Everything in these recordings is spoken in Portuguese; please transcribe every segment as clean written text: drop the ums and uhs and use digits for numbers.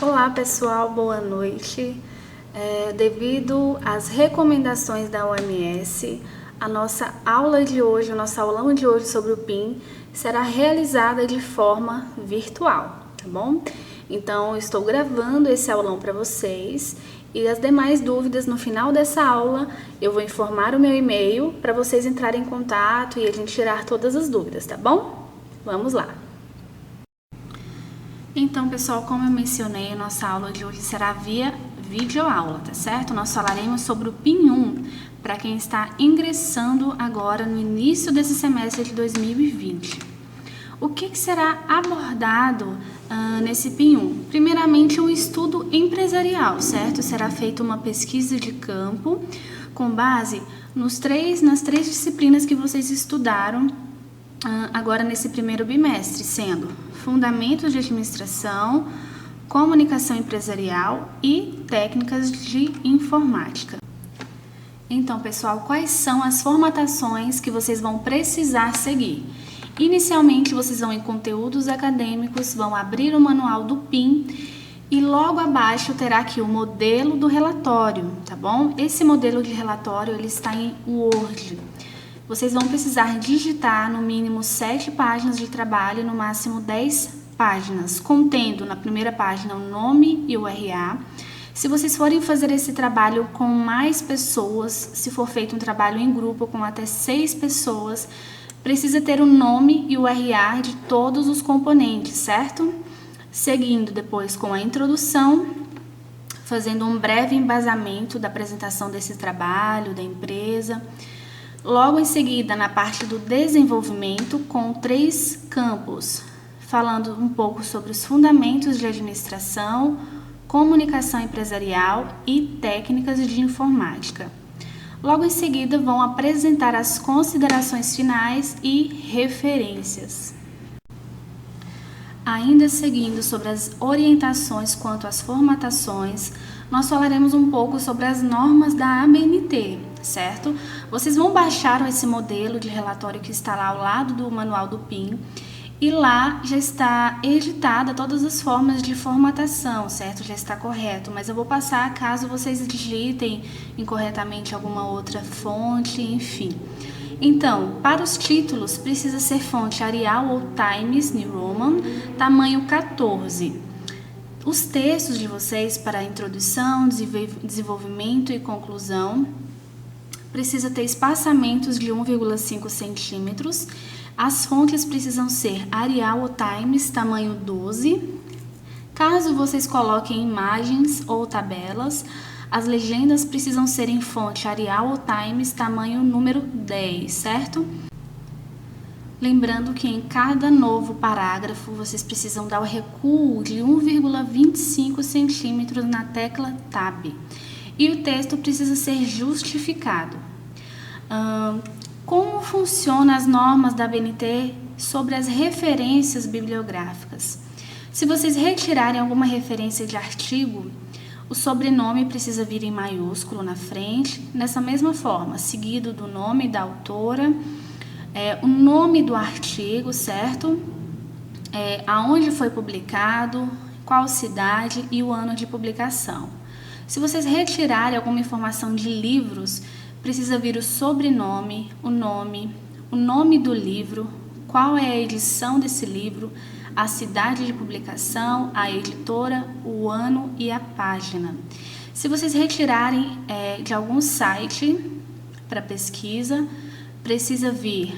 Olá pessoal, boa noite. Devido às recomendações da OMS, a nossa aula de hoje, o nosso aulão de hoje sobre o PIN será realizada de forma virtual, tá bom? Então, eu estou gravando esse aulão para vocês e as demais dúvidas no final dessa aula eu vou informar o meu e-mail para vocês entrarem em contato e a gente tirar todas as dúvidas, tá bom? Vamos lá! Então, pessoal, como eu mencionei, a nossa aula de hoje será via videoaula, tá certo? Nós falaremos sobre o PIN 1 para quem está ingressando agora no início desse semestre de 2020. O que será abordado nesse PIN 1? Primeiramente, um estudo empresarial, certo? Será feita uma pesquisa de campo com base nas três disciplinas que vocês estudaram agora nesse primeiro bimestre, sendo Fundamentos de Administração, Comunicação Empresarial e Técnicas de Informática. Então, pessoal, quais são as formatações que vocês vão precisar seguir? Inicialmente, vocês vão em conteúdos acadêmicos, vão abrir o manual do PIN e logo abaixo terá aqui o modelo do relatório, tá bom? Esse modelo de relatório, ele está em Word. Vocês vão precisar digitar no mínimo 7 páginas de trabalho e no máximo 10 páginas, contendo na primeira página o nome e o RA. Se vocês forem fazer esse trabalho com mais pessoas, se for feito um trabalho em grupo com até 6 pessoas, precisa ter o nome e o RA de todos os componentes, certo? Seguindo depois com a introdução, fazendo um breve embasamento da apresentação desse trabalho, da empresa. Logo em seguida, na parte do desenvolvimento, com 3 campos, falando um pouco sobre os fundamentos de administração, comunicação empresarial e técnicas de informática. Logo em seguida, vão apresentar as considerações finais e referências. Ainda seguindo sobre as orientações quanto às formatações, nós falaremos um pouco sobre as normas da ABNT, certo? Vocês vão baixar esse modelo de relatório que está lá ao lado do manual do PIN e lá já está editada todas as formas de formatação, certo? Já está correto, mas eu vou passar caso vocês digitem incorretamente alguma outra fonte, enfim. Então, para os títulos, precisa ser fonte Arial ou Times New Roman, tamanho 14. Os textos de vocês para introdução, desenvolvimento e conclusão precisa ter espaçamentos de 1,5 centímetros. As fontes precisam ser Arial ou Times, tamanho 12. Caso vocês coloquem imagens ou tabelas, as legendas precisam ser em fonte Arial ou Times, tamanho número 10, certo? Lembrando que em cada novo parágrafo, vocês precisam dar o recuo de 1,25 centímetros na tecla Tab. E o texto precisa ser justificado. Como funcionam as normas da ABNT sobre as referências bibliográficas? Se vocês retirarem alguma referência de artigo, o sobrenome precisa vir em maiúsculo na frente, dessa mesma forma, seguido do nome da autora, o nome do artigo, certo? Aonde foi publicado, qual cidade e o ano de publicação. Se vocês retirarem alguma informação de livros, precisa vir o sobrenome, o nome do livro, qual é a edição desse livro, a cidade de publicação, a editora, o ano e a página. Se vocês retirarem de algum site para pesquisa, precisa vir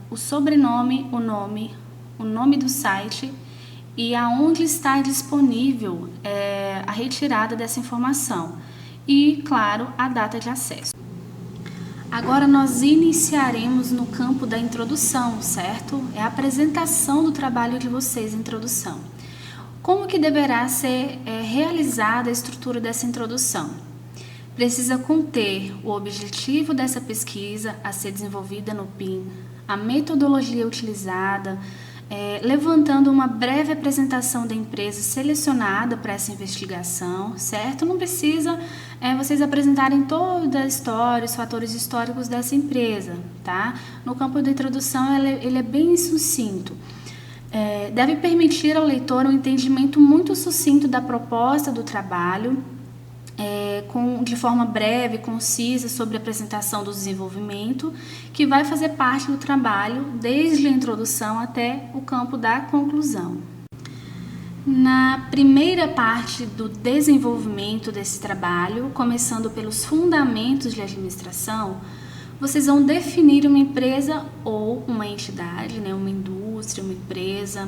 o sobrenome, o nome do site e aonde está disponível a retirada dessa informação e, claro, a data de acesso. Agora nós iniciaremos no campo da introdução, certo? É a apresentação do trabalho de vocês, introdução. Como que deverá ser realizada a estrutura dessa introdução? Precisa conter o objetivo dessa pesquisa a ser desenvolvida no PIN, a metodologia utilizada, levantando uma breve apresentação da empresa selecionada para essa investigação, certo? Não precisa vocês apresentarem toda a história, os fatores históricos dessa empresa, tá? No campo da introdução, ele é bem sucinto. deve permitir ao leitor um entendimento muito sucinto da proposta do trabalho, de forma breve, concisa, sobre a apresentação do desenvolvimento, que vai fazer parte do trabalho desde a introdução até o campo da conclusão. Na primeira parte do desenvolvimento desse trabalho, começando pelos fundamentos de administração, vocês vão definir uma empresa ou uma entidade, né, uma indústria, uma empresa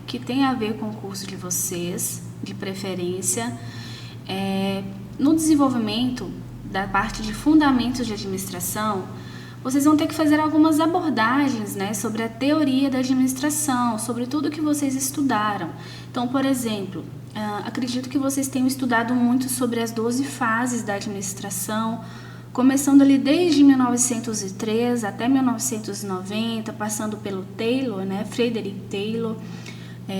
que tem a ver com o curso de vocês, de preferência. No desenvolvimento da parte de fundamentos de administração, vocês vão ter que fazer algumas abordagens, né, sobre a teoria da administração, sobre tudo que vocês estudaram. Então, por exemplo, acredito que vocês tenham estudado muito sobre as 12 fases da administração, começando ali desde 1903 até 1990, passando pelo Taylor, né, Frederick Taylor,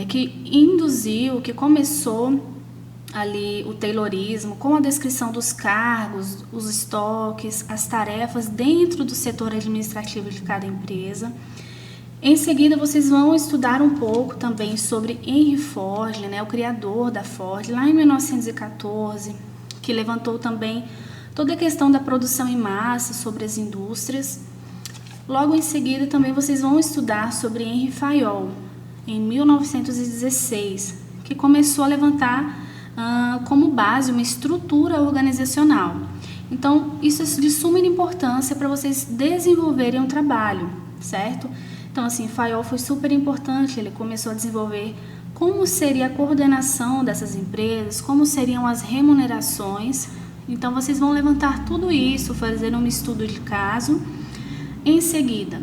que começou ali o Taylorismo, com a descrição dos cargos, os estoques, as tarefas dentro do setor administrativo de cada empresa. Em seguida, vocês vão estudar um pouco também sobre Henry Ford, né, o criador da Ford, lá em 1914, que levantou também toda a questão da produção em massa sobre as indústrias. Logo em seguida, também vocês vão estudar sobre Henry Fayol, em 1916, que começou a levantar como base uma estrutura organizacional. Então, isso é de suma importância para vocês desenvolverem um trabalho, certo? Então, assim, Fayol foi super importante, ele começou a desenvolver como seria a coordenação dessas empresas, como seriam as remunerações. Então, vocês vão levantar tudo isso, fazer um estudo de caso. Em seguida,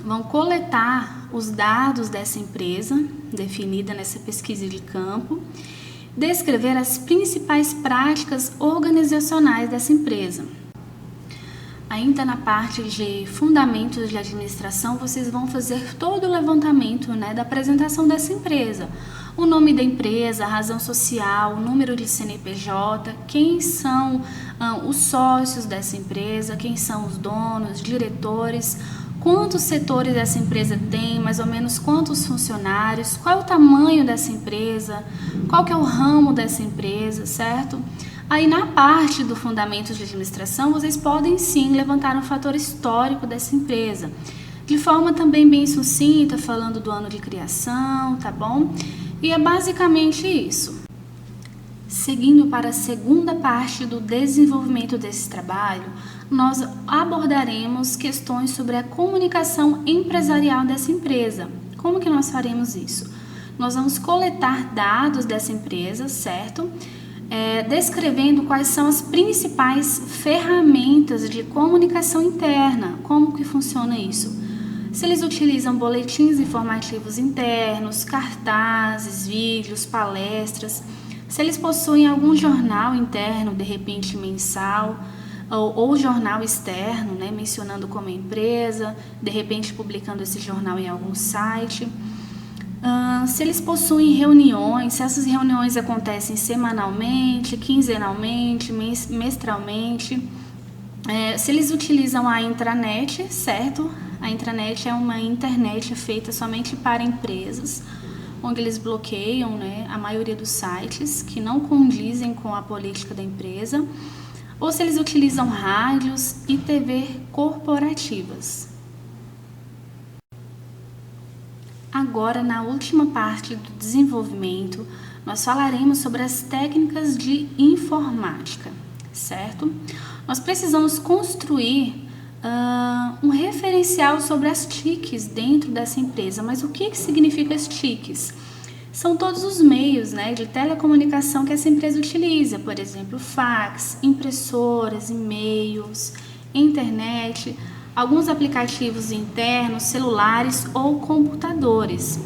vão coletar os dados dessa empresa, definida nessa pesquisa de campo, descrever as principais práticas organizacionais dessa empresa. Ainda na parte de fundamentos de administração, vocês vão fazer todo o levantamento, né, da apresentação dessa empresa. O nome da empresa, a razão social, o número de CNPJ, quem são os sócios dessa empresa, quem são os donos, diretores, quantos setores essa empresa tem, mais ou menos quantos funcionários, qual é o tamanho dessa empresa, qual que é o ramo dessa empresa, certo? Aí na parte do fundamento de administração, vocês podem sim levantar um fator histórico dessa empresa, de forma também bem sucinta, falando do ano de criação, tá bom? E é basicamente isso. Seguindo para a segunda parte do desenvolvimento desse trabalho, nós abordaremos questões sobre a comunicação empresarial dessa empresa. Como que nós faremos isso? Nós vamos coletar dados dessa empresa, certo? Descrevendo quais são as principais ferramentas de comunicação interna, como que funciona isso. Se eles utilizam boletins informativos internos, cartazes, vídeos, palestras, se eles possuem algum jornal interno, de repente mensal, ou jornal externo, né, mencionando como empresa, de repente publicando esse jornal em algum site. Se eles possuem reuniões, se essas reuniões acontecem semanalmente, quinzenalmente, mestralmente. Se eles utilizam a intranet, certo? A intranet é uma internet feita somente para empresas, onde eles bloqueiam, né, a maioria dos sites que não condizem com a política da empresa, ou se eles utilizam rádios e TV corporativas. Agora, na última parte do desenvolvimento, nós falaremos sobre as técnicas de informática, certo? Nós precisamos construir um referencial sobre as TICs dentro dessa empresa. Mas o que significa as TICs? São todos os meios, né, de telecomunicação que essa empresa utiliza, por exemplo, fax, impressoras, e-mails, internet, alguns aplicativos internos, celulares ou computadores.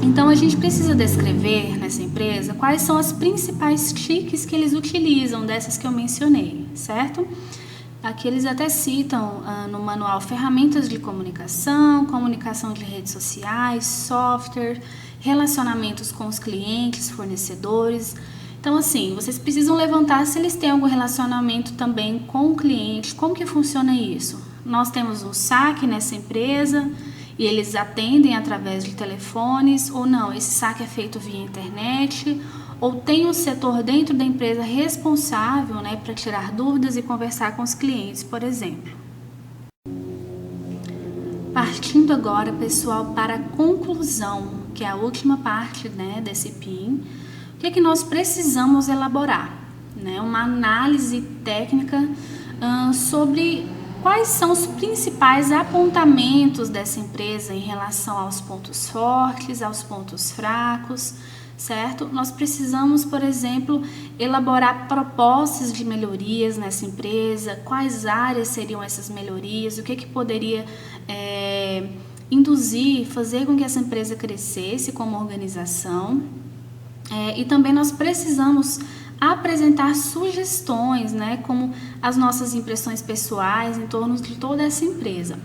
Então, a gente precisa descrever nessa empresa quais são as principais TICs que eles utilizam, dessas que eu mencionei, certo? Aqui eles até citam no manual ferramentas de comunicação, comunicação de redes sociais, software, relacionamentos com os clientes, fornecedores. Então, assim, vocês precisam levantar se eles têm algum relacionamento também com o cliente, como que funciona isso? Nós temos um saque nessa empresa e eles atendem através de telefones ou não, esse saque é feito via internet, ou tem um setor dentro da empresa responsável, né, para tirar dúvidas e conversar com os clientes, por exemplo. Partindo agora, pessoal, para a conclusão, que é a última parte, né, desse PIN, o que é que nós precisamos elaborar? Né, uma análise técnica sobre quais são os principais apontamentos dessa empresa em relação aos pontos fortes, aos pontos fracos, certo? Nós precisamos, por exemplo, elaborar propostas de melhorias nessa empresa, quais áreas seriam essas melhorias, o que que poderia induzir, fazer com que essa empresa crescesse como organização. E também nós precisamos apresentar sugestões, né, como as nossas impressões pessoais em torno de toda essa empresa.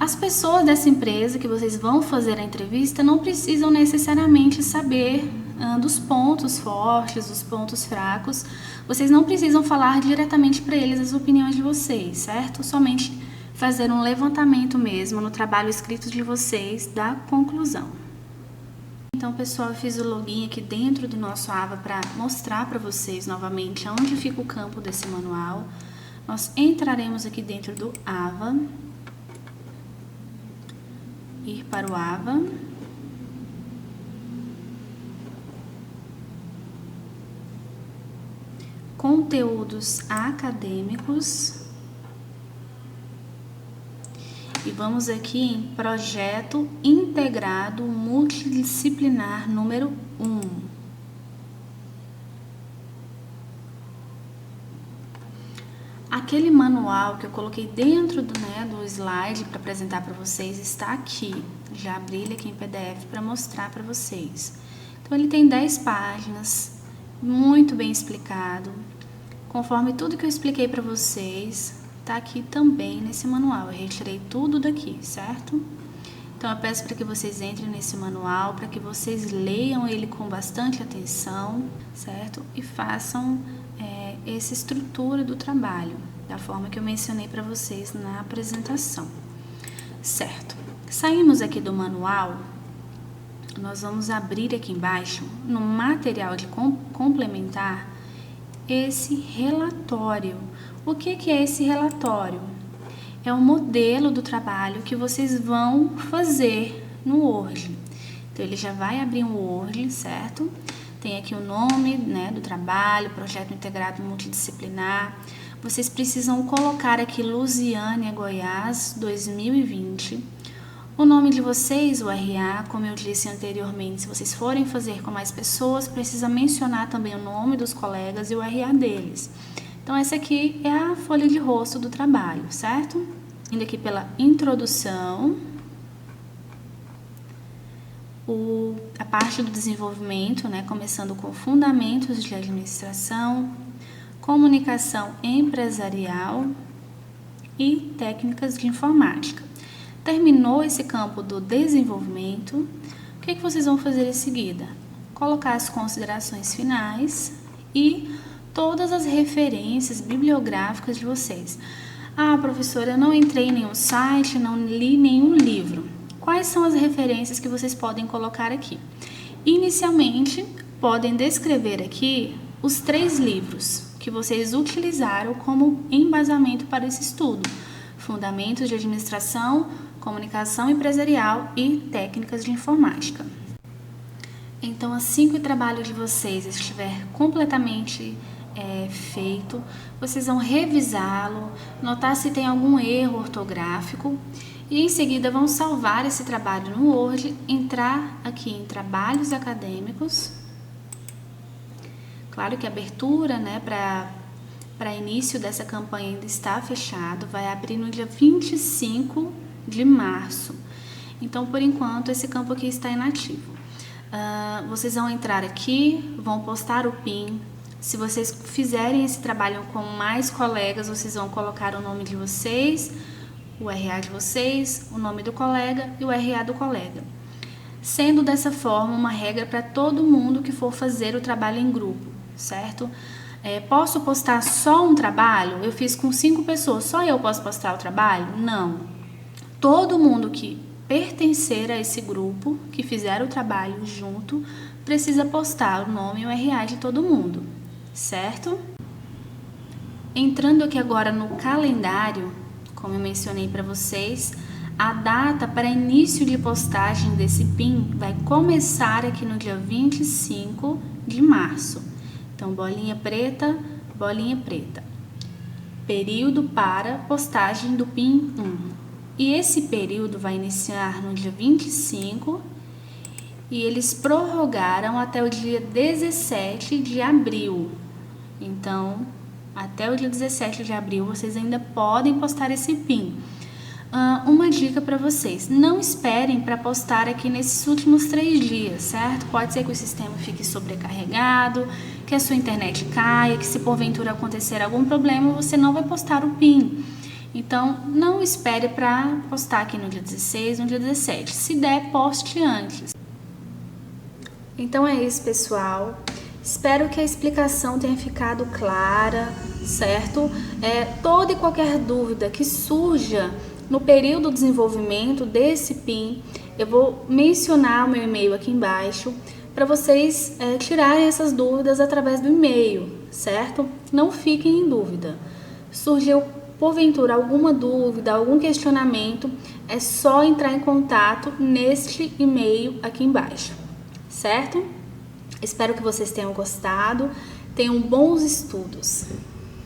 As pessoas dessa empresa que vocês vão fazer a entrevista não precisam necessariamente saber dos pontos fortes, dos pontos fracos. Vocês não precisam falar diretamente para eles as opiniões de vocês, certo? Somente fazer um levantamento mesmo no trabalho escrito de vocês da conclusão. Então, pessoal, eu fiz o login aqui dentro do nosso AVA para mostrar para vocês novamente onde fica o campo desse manual. Nós entraremos aqui dentro do AVA, ir para o AVA, conteúdos acadêmicos, e vamos aqui em projeto integrado multidisciplinar número 1. Aquele manual que eu coloquei dentro do slide para apresentar para vocês está aqui. Já abri ele aqui em PDF para mostrar para vocês. Então ele tem 10 páginas, muito bem explicado, conforme tudo que eu expliquei para vocês. Tá aqui também nesse manual, eu retirei tudo daqui, certo? Então eu peço para que vocês entrem nesse manual, para que vocês leiam ele com bastante atenção, certo? E façam essa estrutura do trabalho, da forma que eu mencionei para vocês na apresentação, certo? Saímos aqui do manual, nós vamos abrir aqui embaixo, no material de complementar, esse relatório. O que é esse relatório? É o modelo do trabalho que vocês vão fazer no Word. Então, ele já vai abrir um Word, certo? Tem aqui o nome, né, do trabalho, projeto integrado multidisciplinar. Vocês precisam colocar aqui Lusiânia, Goiás, 2020. O nome de vocês, o RA, como eu disse anteriormente, se vocês forem fazer com mais pessoas, precisa mencionar também o nome dos colegas e o RA deles. Então, essa aqui é a folha de rosto do trabalho, certo? Indo aqui pela introdução, a parte do desenvolvimento, né? Começando com fundamentos de administração, comunicação empresarial e técnicas de informática. Terminou esse campo do desenvolvimento, o que vocês vão fazer em seguida? Colocar as considerações finais e todas as referências bibliográficas de vocês. Ah, professora, eu não entrei em nenhum site, não li nenhum livro. Quais são as referências que vocês podem colocar aqui? Inicialmente, podem descrever aqui os 3 livros que vocês utilizaram como embasamento para esse estudo: Fundamentos de Administração, Comunicação Empresarial e Técnicas de Informática. Então, assim que o trabalho de vocês estiver completamente feito, vocês vão revisá-lo, notar se tem algum erro ortográfico e em seguida vão salvar esse trabalho no Word, entrar aqui em Trabalhos Acadêmicos. Claro que a abertura, né, para início dessa campanha ainda está fechado, vai abrir no dia 25 de março. Então, por enquanto, esse campo aqui está inativo. Vocês vão entrar aqui, vão postar o PIN. Se vocês fizerem esse trabalho com mais colegas, vocês vão colocar o nome de vocês, o RA de vocês, o nome do colega e o RA do colega. Sendo dessa forma uma regra para todo mundo que for fazer o trabalho em grupo, certo? Posso postar só um trabalho? Eu fiz com 5 pessoas, só eu posso postar o trabalho? Não. Todo mundo que pertencer a esse grupo, que fizeram o trabalho junto, precisa postar o nome e o RA de todo mundo, certo? Entrando aqui agora no calendário, como eu mencionei para vocês, a data para início de postagem desse PIN vai começar aqui no dia 25 de março. Então, bolinha preta, período para postagem do PIN 1. E esse período vai iniciar no dia 25 e eles prorrogaram até o dia 17 de abril. Então, até o dia 17 de abril vocês ainda podem postar esse PIN. Uma dica para vocês, não esperem para postar aqui nesses últimos 3 dias, certo? Pode ser que o sistema fique sobrecarregado, que a sua internet caia, que se porventura acontecer algum problema, você não vai postar o PIN. Então, não espere para postar aqui no dia 16, no dia 17. Se der, poste antes. Então é isso, pessoal. Espero que a explicação tenha ficado clara, certo? Toda e qualquer dúvida que surja no período do desenvolvimento desse PIN, eu vou mencionar o meu e-mail aqui embaixo para vocês tirarem essas dúvidas através do e-mail, certo? Não fiquem em dúvida. Surgiu porventura alguma dúvida, algum questionamento, é só entrar em contato neste e-mail aqui embaixo, certo? Espero que vocês tenham gostado, tenham bons estudos.